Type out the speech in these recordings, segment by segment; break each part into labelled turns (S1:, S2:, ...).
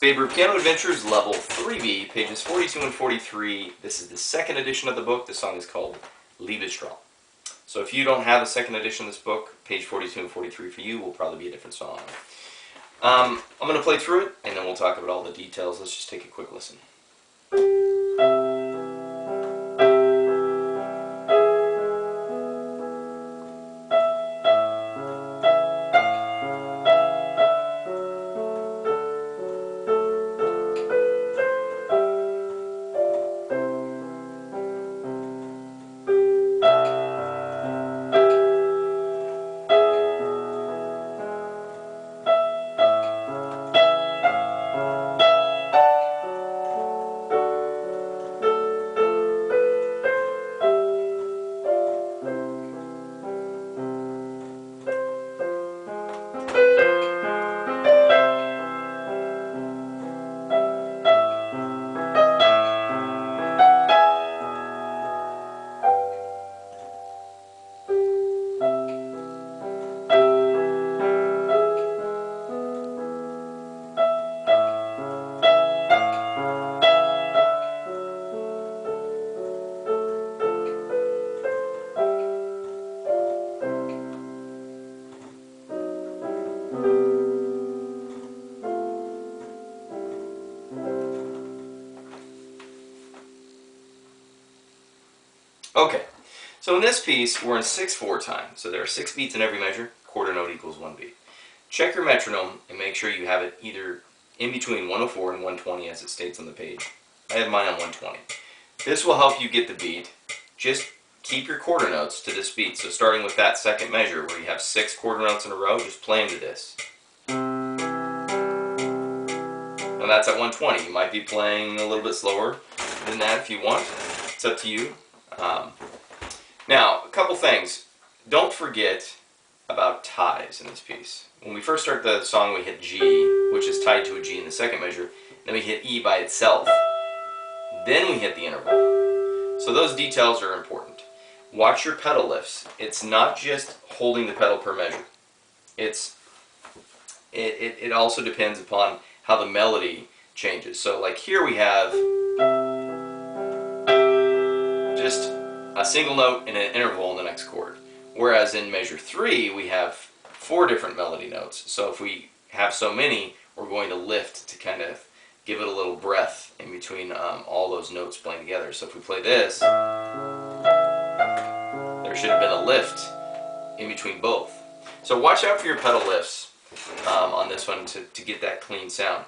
S1: Faber Piano Adventures, Level 3B, pages 42 and 43. This is the second edition of the book. The song is called Liebestraum. So if you don't have a second edition of this book, page 42 and 43 for you will probably be a different song. I'm going to play through it, and then we'll talk about all the details. Let's just take a quick listen. Okay, so in this piece, we're in 6/4 time. So there are 6 beats in every measure. Quarter note equals 1 beat. Check your metronome and make sure you have it either in between 104 and 120 as it states on the page. I have mine on 120. This will help you get the beat. Just keep your quarter notes to this beat. So starting with that second measure where you have 6 quarter notes in a row, just play into this. Now that's at 120. You might be playing a little bit slower than that if you want. It's up to you. Now, a couple things. Don't forget about ties in this piece. When we first start the song, we hit G, which is tied to a G in the second measure. Then we hit E by itself. Then we hit the interval. So those details are important. Watch your pedal lifts. It's not just holding the pedal per measure. It also depends upon how the melody changes. So like here we have just a single note and an interval in the next chord. Whereas in measure 3 we have 4 different melody notes. So if we have so many, we're going to lift to kind of give it a little breath in between all those notes playing together. So if we play this, there should have been a lift in between both. So watch out for your pedal lifts on this one to get that clean sound.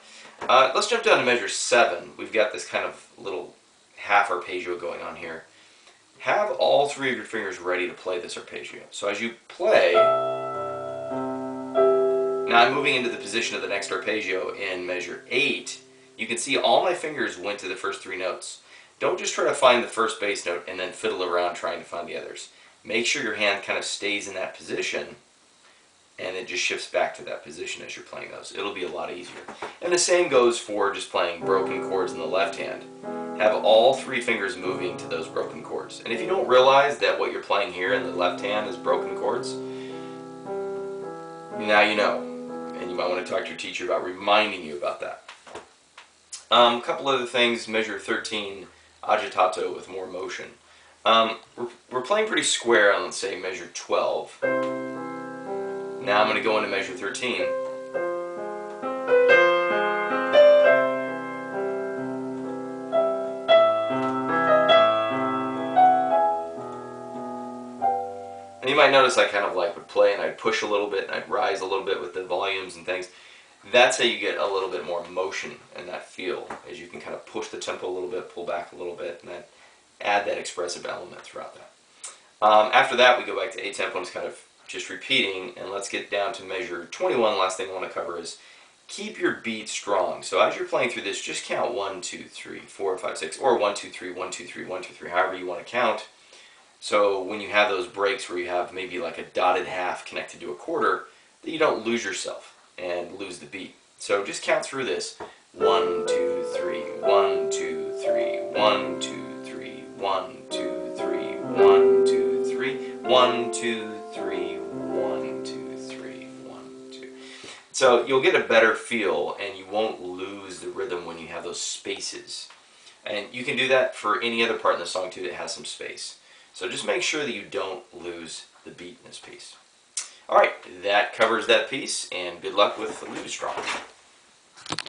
S1: Let's jump down to measure 7. We've got this kind of little half arpeggio going on here. Have all 3 of your fingers ready to play this arpeggio. So as you play, now I'm moving into the position of the next arpeggio in measure 8. You can see all my fingers went to the first 3 notes. Don't just try to find the first bass note and then fiddle around trying to find the others. Make sure your hand kind of stays in that position and it just shifts back to that position as you're playing those. It'll be a lot easier. And the same goes for just playing broken chords in the left hand. Have all 3 fingers moving to those broken chords. And if you don't realize that what you're playing here in the left hand is broken chords, now you know. And you might want to talk to your teacher about reminding you about that. A couple other things. Measure 13, agitato with more motion. We're playing pretty square on, let's say, measure 12. Now I'm going to go into measure 13. And you might notice I kind of would play and I'd push a little bit and I'd rise a little bit with the volumes and things. That's how you get a little bit more motion in that feel, as you can kind of push the tempo a little bit, pull back a little bit, and then add that expressive element throughout that. After that we go back to A-tempo and it's kind of just repeating, and let's get down to measure 21. Last thing I want to cover is keep your beat strong. So as you're playing through this, just count 1, 2, 3, 4, 5, 6, or 1, 2, 3, 1, 2, 3, 1, 2, 3, however you want to count. So when you have those breaks where you have maybe like a dotted half connected to a quarter, that you don't lose yourself and lose the beat. So just count through this. 1, 2, 3, 1, 2, 3, 1, 2, 3, 1, 2, 3, 1, 2, 3, 1, 2, 3, 1, 2, 3, 1, 2. So you'll get a better feel and you won't lose lose the rhythm when you have those spaces. And you can do that for any other part in the song too that has some space. So just make sure that you don't lose the beat in this piece. Alright, that covers that piece, and good luck with the Liebestraum.